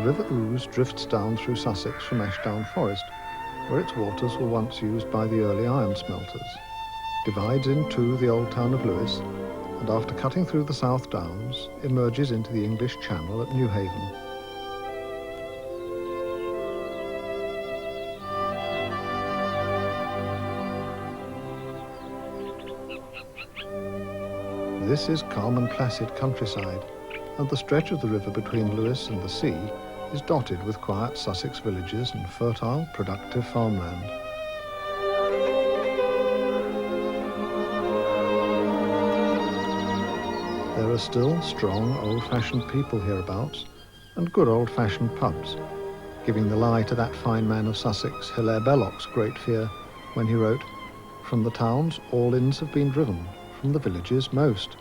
The River Ouse drifts down through Sussex from Ashdown Forest, where its waters were once used by the early iron smelters, divides into the old town of Lewes, and after cutting through the South Downs, emerges into the English Channel at Newhaven. This is calm and placid countryside, and the stretch of the river between Lewes and the sea is dotted with quiet Sussex villages and fertile, productive farmland. There are still strong, old-fashioned people hereabouts, and good old-fashioned pubs, giving the lie to that fine man of Sussex, Hilaire Belloc's great fear, when he wrote, "From the towns all inns have been driven, from the villages most.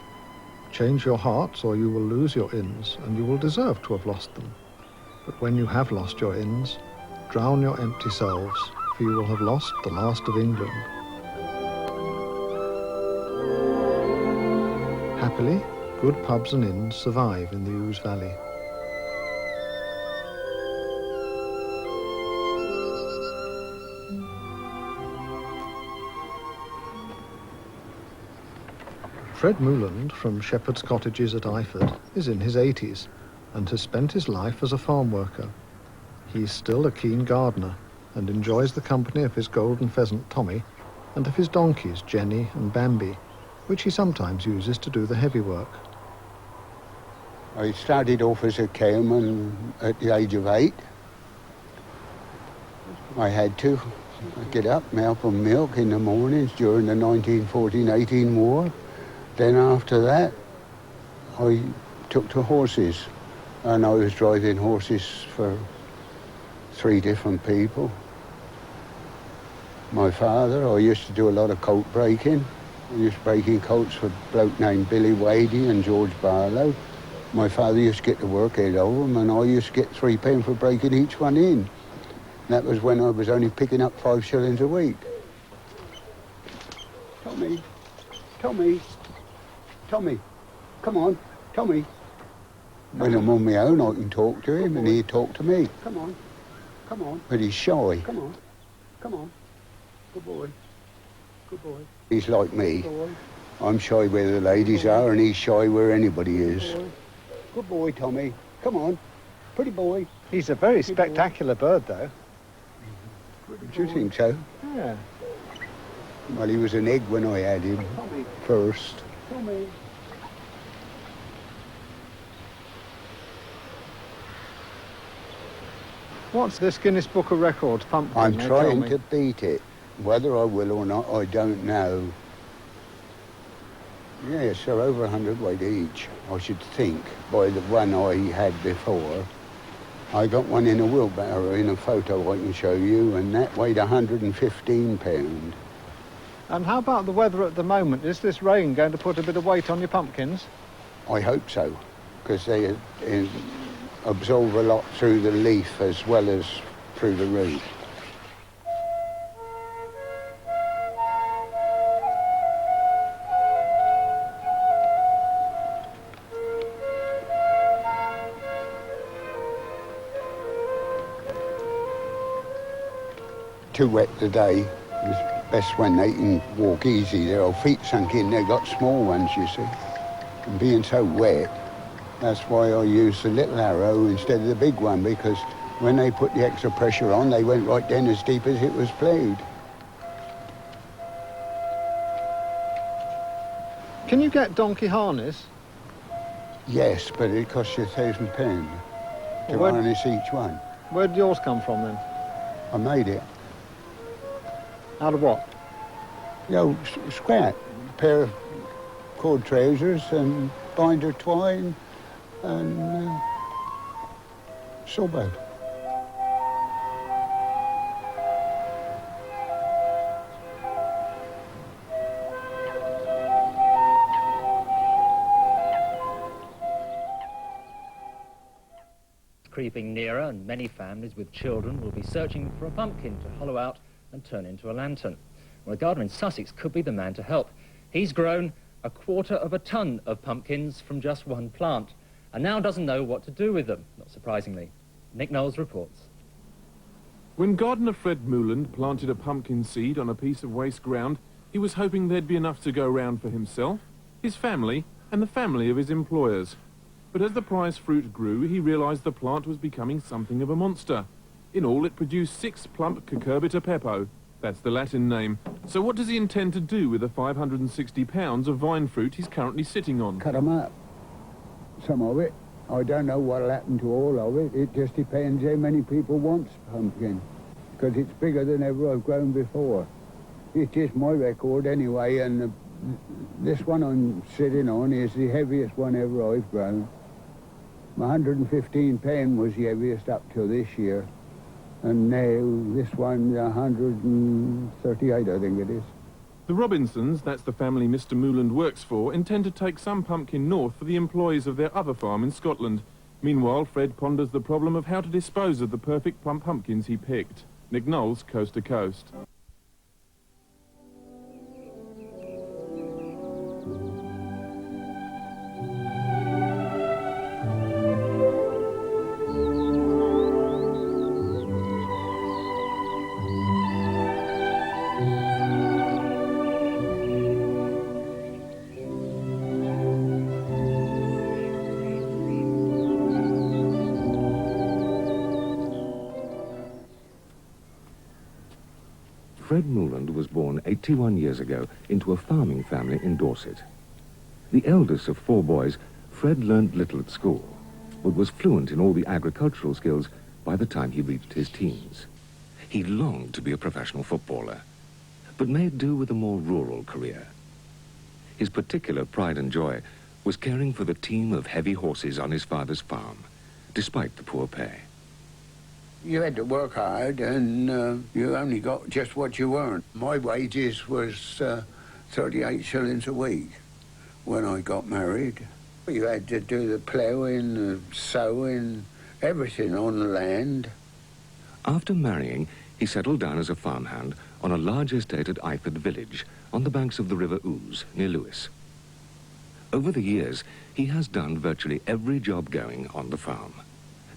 Change your hearts or you will lose your inns, and you will deserve to have lost them. But when you have lost your inns, drown your empty selves, for you will have lost the last of England." Happily, good pubs and inns survive in the Ouse Valley. Fred Mouland from Shepherd's Cottages at Iford is in his 80s and has spent his life as a farm worker. He's still a keen gardener and enjoys the company of his golden pheasant Tommy and of his donkeys Jenny and Bambi, which he sometimes uses to do the heavy work. I started off as a cowman at the age of 8. I had to get up, milk and milk in the mornings during the 1914-18 war. Then after that, I took to horses, and I was driving horses for 3 different people. My father, I used to do a lot of colt breaking. I used to breaking colts for a bloke named Billy Wadey and George Barlow. My father used to get the work out of them, and I used to get £3 for breaking each one in. That was when I was only picking up 5 shillings a week. Tommy, Tommy. Tommy, come on, Tommy. When I'm on my own, I can talk to him and he talk to me. Come on, come on. But he's shy. Come on, come on. Good boy, good boy. He's like me. Good boy. I'm shy where the ladies are and he's shy where anybody is. Good boy, good boy, Tommy. Come on, pretty boy. He's a very spectacular bird, though. Do you think so? Yeah. Well, he was an egg when I had him first. Tommy. What's this Guinness Book of Records pumpkin? I'm trying to beat it. Whether I will or not, I don't know. Yes, they're over 100 weight each, I should think, by the one I had before. I got one in a wheelbarrow in a photo I can show you, and that weighed 115 pounds. And how about the weather at the moment? Is this rain going to put a bit of weight on your pumpkins? I hope so, because they absorb a lot through the leaf as well as through the root. Too wet today. It's best when they can walk easy. Their old feet sunk in. They've got small ones, you see. And being so wet, that's why I use the little arrow instead of the big one, because when they put the extra pressure on, they went right down as deep as it was ploughed. Can you get donkey harness? Yes, but it costs you £1,000 to harness each one. Where did yours come from, then? I made it. Out of what? You know, scrap. A pair of cord trousers and binder twine and sawboat. Creeping nearer, and many families with children will be searching for a pumpkin to hollow out and turn into a lantern. Well, a gardener in Sussex could be the man to help. He's grown 1/4 of a ton of pumpkins from just one plant, and now doesn't know what to do with them, not surprisingly. Nick Knowles reports. When gardener Fred Mouland planted a pumpkin seed on a piece of waste ground, he was hoping there'd be enough to go round for himself, his family, and the family of his employers. But as the prize fruit grew, he realised the plant was becoming something of a monster. In all, it produced 6 plump cucurbita pepo. That's the Latin name. So what does he intend to do with the 560 pounds of vine fruit he's currently sitting on? Cut 'em up, some of it. I don't know what'll happen to all of it. It just depends how many people want pumpkin, because it's bigger than ever I've grown before. It's just my record anyway, and this one I'm sitting on is the heaviest one ever I've grown. 115 pen was the heaviest up till this year, and now this one 138, I think it is. The Robinsons, that's the family Mr. Mouland works for, intend to take some pumpkin north for the employees of their other farm in Scotland. Meanwhile, Fred ponders the problem of how to dispose of the perfect plump pumpkins he picked. Nick Knowles, Coast to Coast. Fred Mouland was born 81 years ago into a farming family in Dorset. The eldest of 4 boys, Fred learned little at school, but was fluent in all the agricultural skills by the time he reached his teens. He longed to be a professional footballer, but made do with a more rural career. His particular pride and joy was caring for the team of heavy horses on his father's farm, despite the poor pay. You had to work hard, and you only got just what you earned. My wages was 38 shillings a week when I got married. You had to do the ploughing, the sowing, everything on the land. After marrying, he settled down as a farmhand on a large estate at Iford village on the banks of the River Ouse near Lewes. Over the years, he has done virtually every job going on the farm.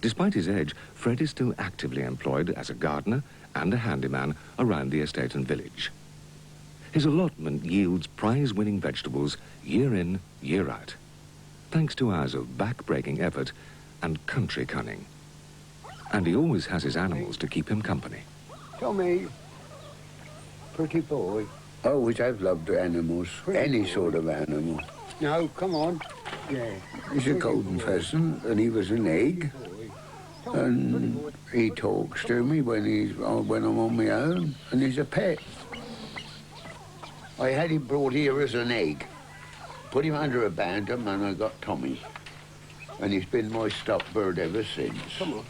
Despite his age, Fred is still actively employed as a gardener and a handyman around the estate and village. His allotment yields prize-winning vegetables year in, year out, thanks to hours of back-breaking effort and country cunning. And he always has his animals to keep him company. Tommy, pretty boy. I always have loved animals, any sort of animal. No, come on. Yeah. He's a golden pheasant, and he was an egg. And he talks to me when I'm on my own, and he's a pet. I had him brought here as an egg, put him under a bantam, and I got Tommy. And he's been my stock bird ever since. Come on.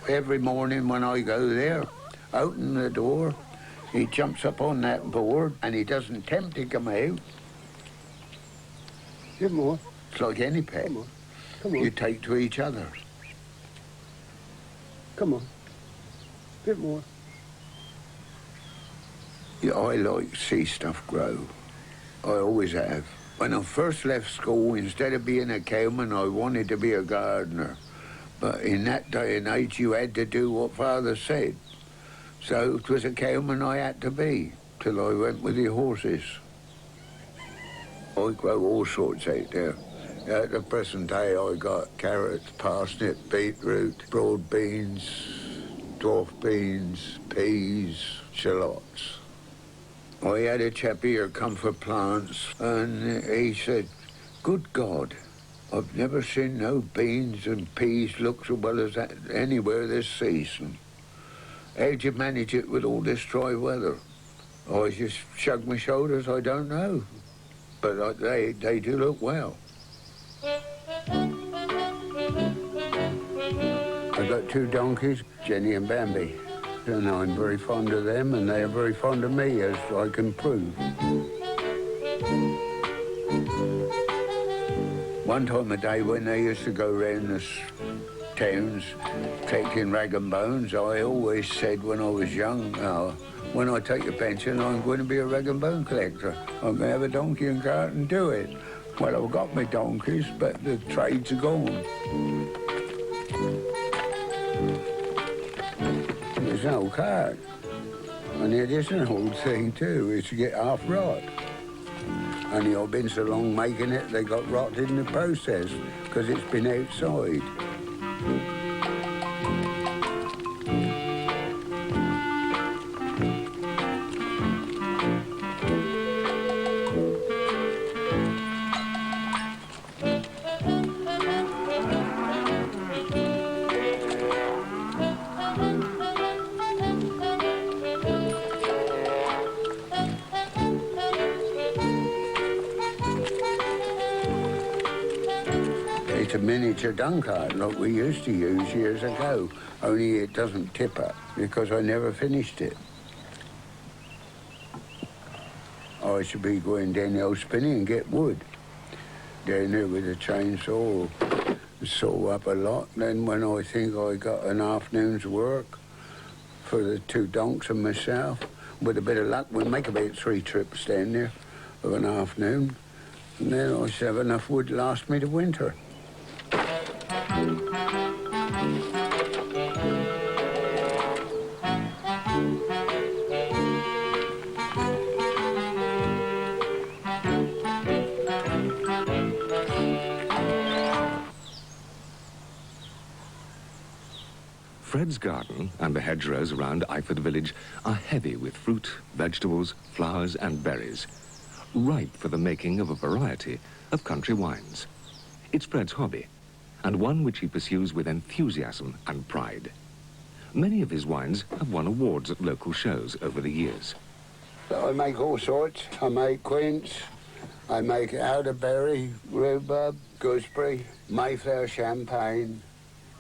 Every morning when I go there, open the door, he jumps up on that board, and he doesn't tempt to come out. Give more. It's like any pet. Come on. Come on. You take to each other. Come on. Bit more. Yeah, I like to see stuff grow. I always have. When I first left school, instead of being a cowman, I wanted to be a gardener. But in that day and age, you had to do what Father said. So it was a cowman I had to be, till I went with the horses. I grow all sorts out there. At the present day, I got carrots, parsnip, beetroot, broad beans, dwarf beans, peas, shallots. I had a chap here come for plants, and he said, "Good God, I've never seen no beans and peas look so well as that anywhere this season. How'd you manage it with all this dry weather?" I just shrugged my shoulders, I don't know. But they do look well. I got 2 donkeys, Jenny and Bambi, and I'm very fond of them, and they are very fond of me, as I can prove. One time a day when they used to go round the towns collecting rag and bones, I always said when I was young, when I take a pension, I'm going to be a rag and bone collector. I'm going to have a donkey and cart and do it. Well, I've got my donkeys, but the trades are gone. there's no cart. And it is an old thing too, is to get half rot. Only I've been so long making it, they got rotted in the process, because it's been outside. It's a miniature dung cart like we used to use years ago, only it doesn't tip up because I never finished it. I should be going down the old spinney and get wood down there with a chainsaw, saw up a lot. Then when I think I got an afternoon's work for the 2 donks and myself, with a bit of luck, we'll make about 3 trips down there of an afternoon, and then I should have enough wood to last me to winter. Fred's garden and the hedgerows around Iford village are heavy with fruit, vegetables, flowers and berries, ripe for the making of a variety of country wines. It's Fred's hobby, and one which he pursues with enthusiasm and pride. Many of his wines have won awards at local shows over the years. I make all sorts. I make quince, I make elderberry, rhubarb, gooseberry, Mayflower champagne,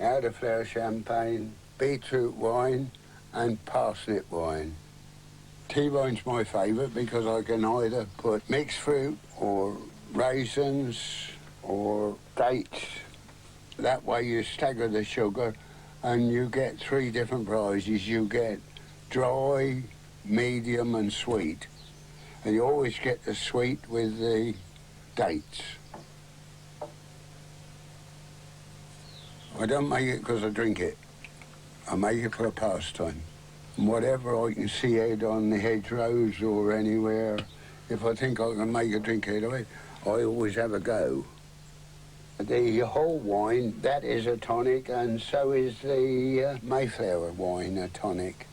elderflower champagne, beetroot wine and parsnip wine. Tea wine's my favourite because I can either put mixed fruit or raisins or dates. That way you stagger the sugar and you get 3 different varieties. You get dry, medium and sweet. And you always get the sweet with the dates. I don't make it because I drink it. I make it for a pastime. And whatever I can see out on the hedgerows or anywhere, if I think I can make a drink out of it, I always have a go. The whole wine, that is a tonic, and so is the Mayflower wine a tonic.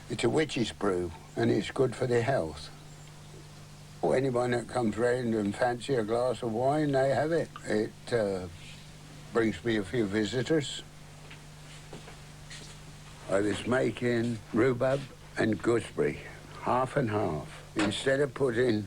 It's a witch's brew, and it's good for the health. Anyone that comes round and fancy a glass of wine, they have it. It brings me a few visitors. I was making rhubarb and gooseberry, half and half. Instead of putting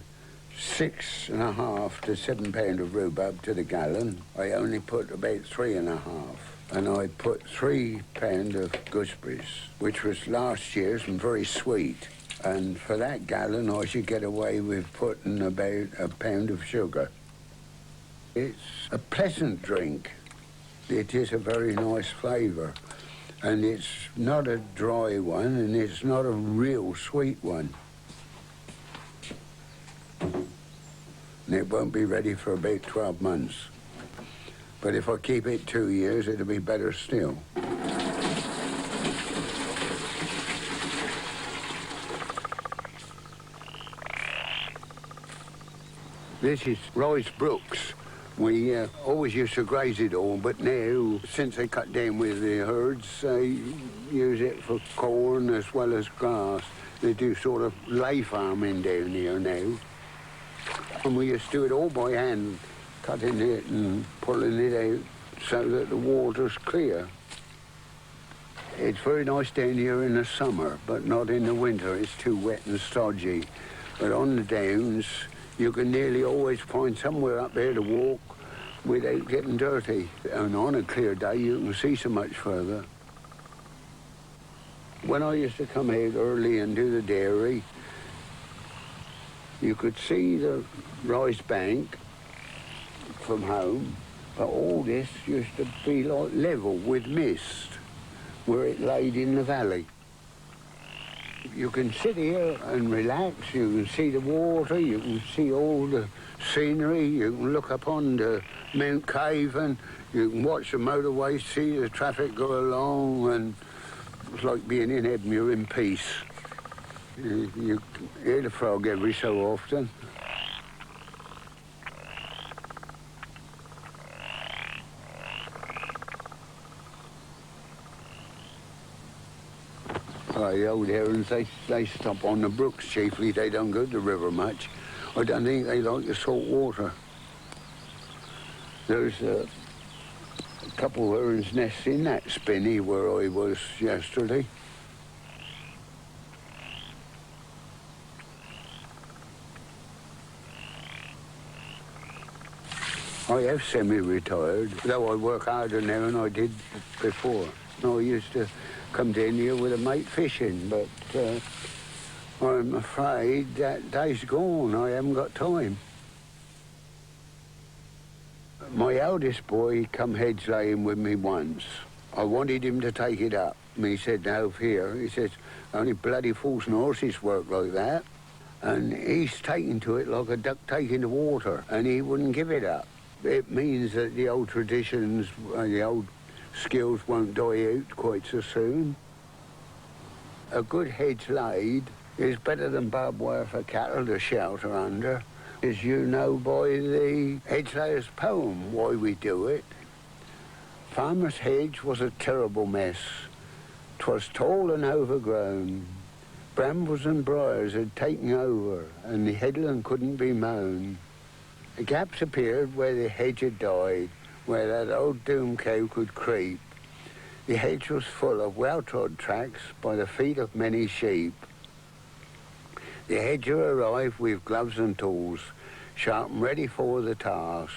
6.5 to 7 pound of rhubarb to the gallon, I only put about 3.5. And I put 3 pound of gooseberries, which was last year's and very sweet. And for that gallon, I should get away with putting about 1 pound of sugar. It's a pleasant drink. It is a very nice flavour. And it's not a dry one, and it's not a real sweet one. And it won't be ready for about 12 months. But if I keep it 2 years, it'll be better still. This is Rice Brooks. We always used to graze it all, but now, since they cut down with the herds, they use it for corn as well as grass. They do sort of lay farming down here now. And we used to do it all by hand, cutting it and pulling it out so that the water's clear. It's very nice down here in the summer, but not in the winter. It's too wet and stodgy. But on the downs, you can nearly always find somewhere up there to walk without getting dirty. And on a clear day, you can see so much further. When I used to come out early and do the dairy, you could see the rice bank from home, but all this used to be like level with mist, where it laid in the valley. You can sit here and relax, you can see the water, you can see all the scenery, you can look up on the Mount Cavan, you can watch the motorway, see the traffic go along, and It's like being in heaven, you're in peace. You hear the frog every so often. The old herons, they stop on the brooks chiefly. They don't go to the river much. I don't think they like the salt water. There's a couple of herons' nests in that spinney where I was yesterday. I have semi-retired, though I work harder now than I did before. I used to come down here with a mate fishing, but I'm afraid that day's gone. I haven't got time. My eldest boy come hedgelaying with me once. I wanted him to take it up. And he said, no fear. He says, only bloody fools and horses work like that. And he's taken to it like a duck taking to water, and he wouldn't give it up. It means that the old traditions, the old skills won't die out quite so soon. A good hedge laid is better than barbed wire for cattle to shelter under. As you know by the hedgelayer's poem, why we do it. Farmer's hedge was a terrible mess. 'Twas tall and overgrown. Brambles and briars had taken over, and the headland couldn't be mown. The gaps appeared where the hedge had died, where that old doomed cow could creep. The hedge was full of well-trod tracks by the feet of many sheep. The hedger arrived with gloves and tools, sharp and ready for the task.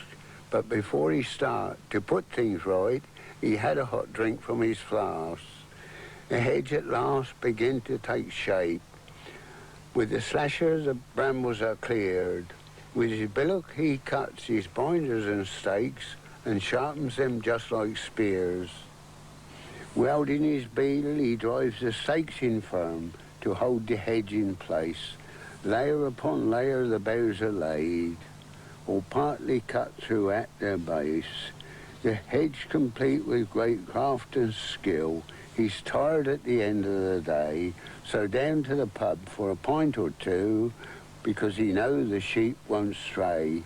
But before he started to put things right, he had a hot drink from his flask. The hedge at last began to take shape. With the slasher, the brambles are cleared. With his billock, he cuts his binders and stakes and sharpens them just like spears. Welding his beetle, he drives the stakes in firm to hold the hedge in place. Layer upon layer, the boughs are laid, or partly cut through at their base. The hedge complete with great craft and skill. He's tired at the end of the day, so down to the pub for a pint or two, because he knows the sheep won't stray.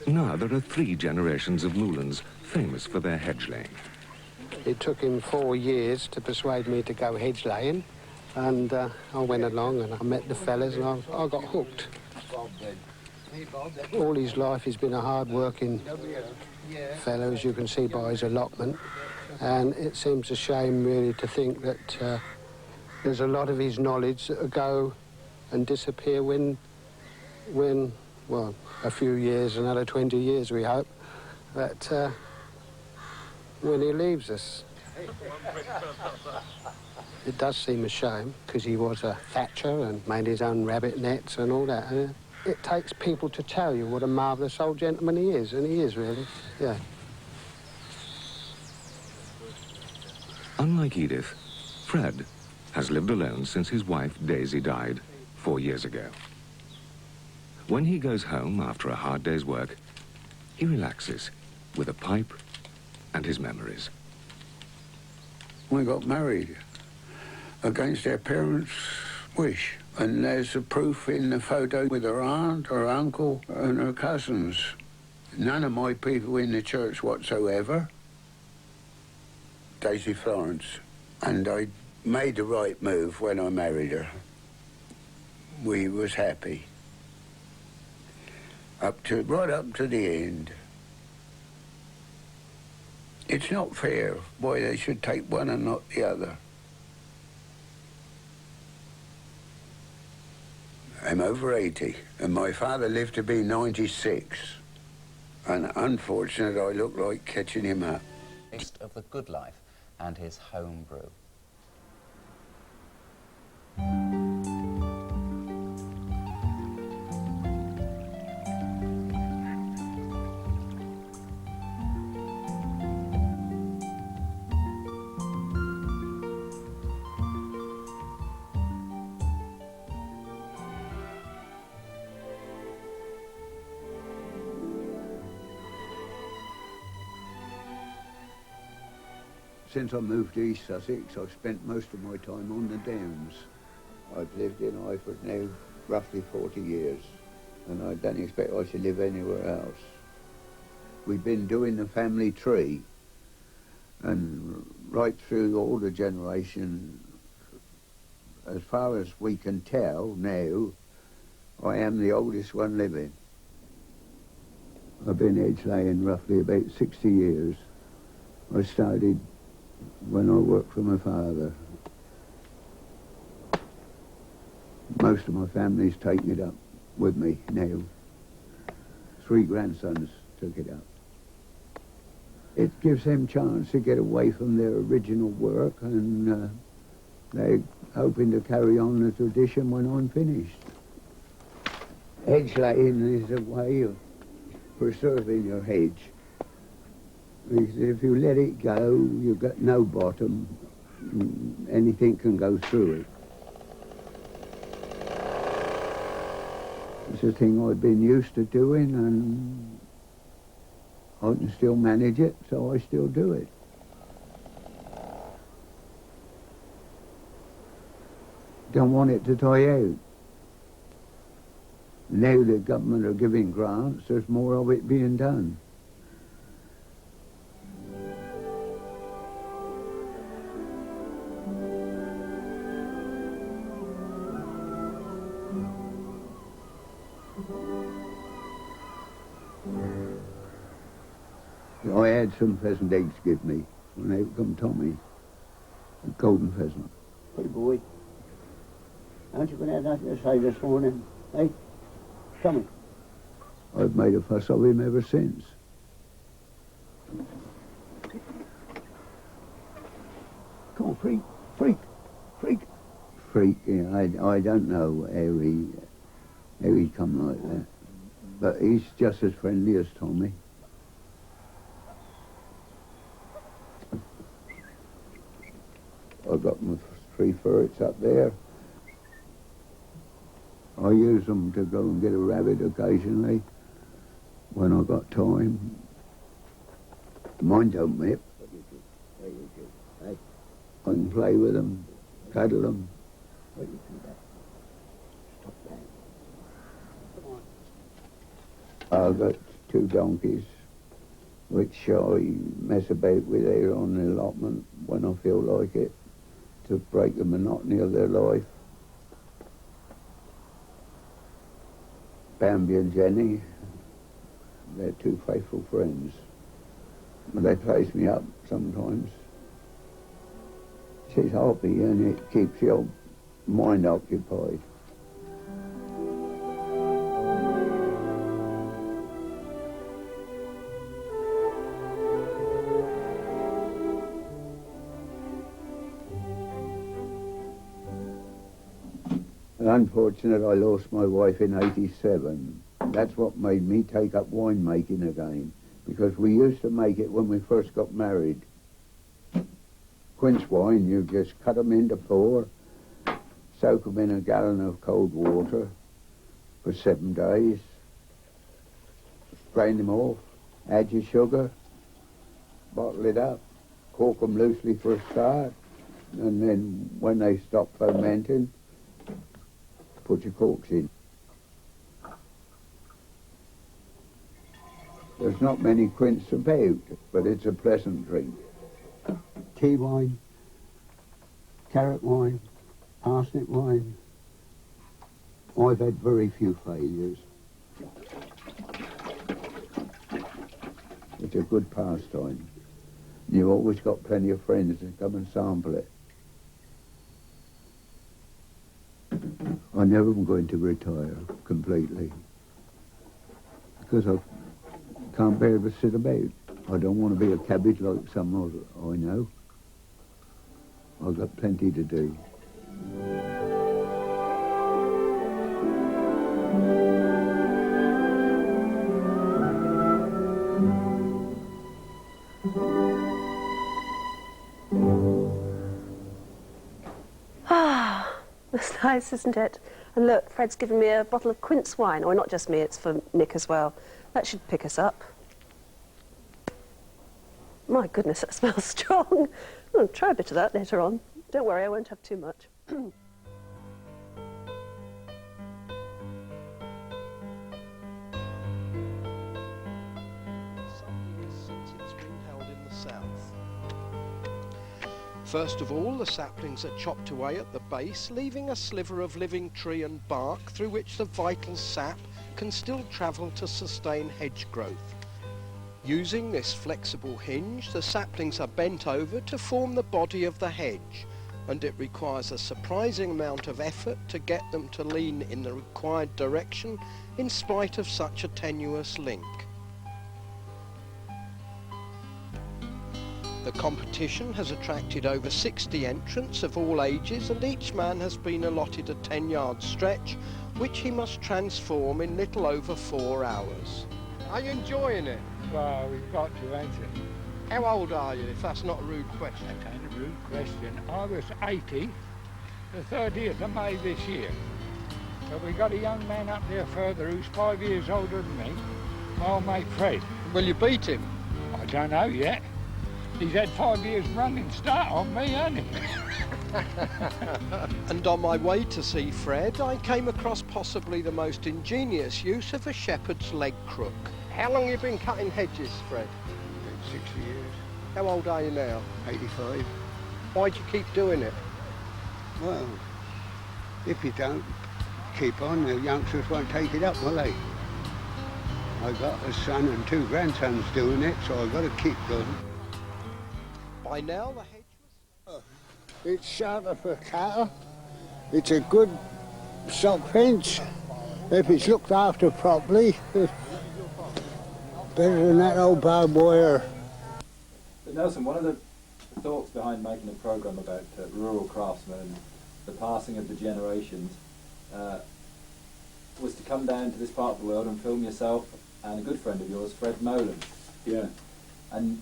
Now there are 3 generations of Moulands famous for their hedgelaying. It took him 4 years to persuade me to go hedgelaying, and I went along and I met the fellas and I got hooked. All his life he's been a hard-working fellow, as you can see by his allotment, and it seems a shame really to think that there's a lot of his knowledge that will go and disappear when, well, a few years, another 20 years we hope, that when he leaves us. It does seem a shame, because he was a thatcher and made his own rabbit nets and all that. And it takes people to tell you what a marvellous old gentleman he is, and he is really, yeah. Unlike Edith, Fred has lived alone since his wife Daisy died 4 years ago. When he goes home after a hard day's work, he relaxes with a pipe and his memories. We got married against their parents' wish, and there's a proof in the photo with her aunt, her uncle, and her cousins. None of my people in the church whatsoever. Daisy Florence. And I made the right move when I married her. We was happy. Right up to the end. It's not fair why they should take one and not the other. I'm over 80, and my father lived to be 96. And unfortunately, I look like catching him up. Taste of the good life and his home brew. Since I moved to East Sussex, I've spent most of my time on the downs. I've lived in Iford now roughly 40 years, and I don't expect I should live anywhere else. We've been doing the family tree, and right through all the generation, as far as we can tell now, I am the oldest one living. I've been hedgelaying roughly about 60 years. I started when I worked for my father. Most of my family's taken it up with me now. 3 grandsons took it up. It gives them a chance to get away from their original work, and they're hoping to carry on the tradition when I'm finished. Hedgelaying is a way of preserving your hedge. Because if you let it go, you've got no bottom. Anything can go through it. It's a thing I've been used to doing, and I can still manage it, so I still do it. Don't want it to die out. Now the government are giving grants, there's more of it being done. I had some pheasant eggs give me when they come Tommy, a golden pheasant. Hey boy, aren't you going to have nothing to say this morning, eh? Tommy. I've made a fuss of him ever since. Come on, freak, freak, freak. Freak, yeah, I don't know how he come like that. But he's just as friendly as Tommy. I've got my 3 ferrets up there. I use them to go and get a rabbit occasionally when I've got time. Mine don't whip. I can play with them, cuddle them. I've got 2 donkeys, which I mess about with here on the allotment when I feel like it, to break the monotony of their life. Bambi and Jenny, they're 2 faithful friends. But they place me up sometimes. She's happy and it keeps your mind occupied. Unfortunate, I lost my wife in '87. That's what made me take up winemaking again, because we used to make it when we first got married. Quince wine, you just cut them into 4, soak them in a gallon of cold water for 7 days, strain them off, add your sugar, bottle it up, cork them loosely for a start, and then when they stop fermenting, put your corks in. There's not many quince about, but it's a pleasant drink. Tea wine, carrot wine, parsnip wine. I've had very few failures. It's a good pastime. You've always got plenty of friends that come and sample it. I never am going to retire completely, because I can't bear to sit about. I don't want to be a cabbage like some I know. I've got plenty to do. That's nice, isn't it? And look, Fred's given me a bottle of quince wine. Or not just me, it's for Nick as well. That should pick us up. My goodness, that smells strong. I'll try a bit of that later on. Don't worry, I won't have too much. First of all, the saplings are chopped away at the base, leaving a sliver of living tree and bark through which the vital sap can still travel to sustain hedge growth. Using this flexible hinge, the saplings are bent over to form the body of the hedge, and it requires a surprising amount of effort to get them to lean in the required direction in spite of such a tenuous link. The competition has attracted over 60 entrants of all ages, and each man has been allotted a 10-yard stretch which he must transform in little over 4 hours. Are you enjoying it? Well, we've got to, ain't it? How old are you, if that's not a rude question? That ain't a rude question. I was 80, the 30th of May this year. But we got a young man up there further who's 5 years older than me, my old mate Fred. Will you beat him? I don't know yet. He's had 5 years running start on me, hasn't he? And on my way to see Fred, I came across possibly the most ingenious use of a shepherd's leg crook. How long have you been cutting hedges, Fred? 60 years. How old are you now? 85. Why do you keep doing it? Well, if you don't keep on, the youngsters won't take it up, will they? I got a son and 2 grandsons doing it, so I've got to keep going. By now the hedge was... It's shelter for cattle. It's a good stock fence. If it's looked after properly, it's better than that old barbed wire. But Nelson, one of the thoughts behind making a programme about rural craftsmen and the passing of the generations was to come down to this part of the world and film yourself and a good friend of yours, Fred Mouland. Yeah. And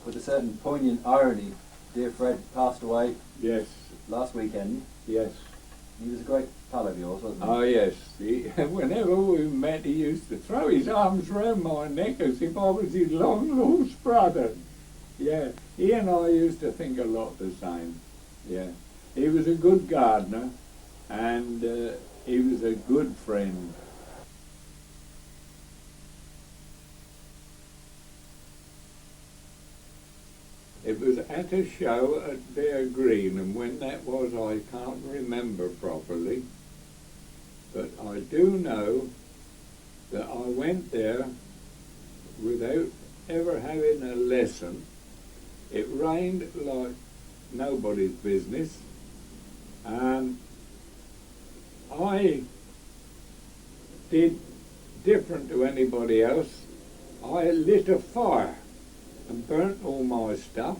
with a certain poignant irony, dear Fred passed away. Yes. Last weekend. Yes. He was a great pal of yours, wasn't he? Oh, yes. Whenever we met, he used to throw his arms round my neck as if I was his long-lost brother. Yeah, he and I used to think a lot the same. Yeah. He was a good gardener, and he was a good friend. It was at a show at Bear Green, and when that was I can't remember properly, but I do know that I went there without ever having a lesson. It rained like nobody's business, and I did different to anybody else. I lit a fire and burnt all my stuff,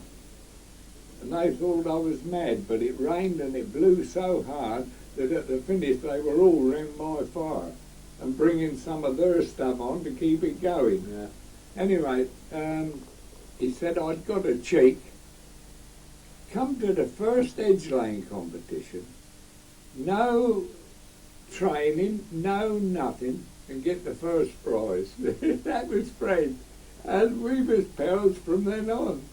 and they thought I was mad, but it rained and it blew so hard that at the finish they were all round my fire and bringing some of their stuff on to keep it going. Yeah. Anyway, he said I'd got a cheek, come to the first Hedgelaying competition, no training, no nothing, and get the first prize. That was Fred. And we was pals from then on.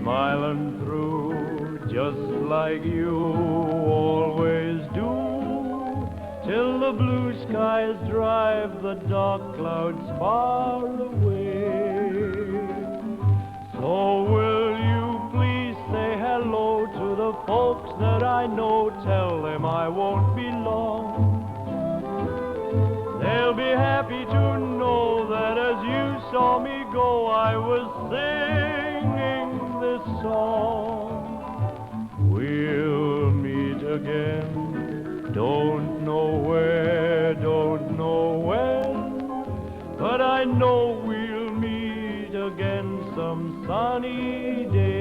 smiling through just like you always do, till the blue skies drive the dark clouds far away. So will you please say hello to the folks that I know, tell them I won't be long. They'll be happy to know that as you saw me go, I was singing this song. We'll meet again, don't know where, don't know when, but I know we'll meet again some sunny day.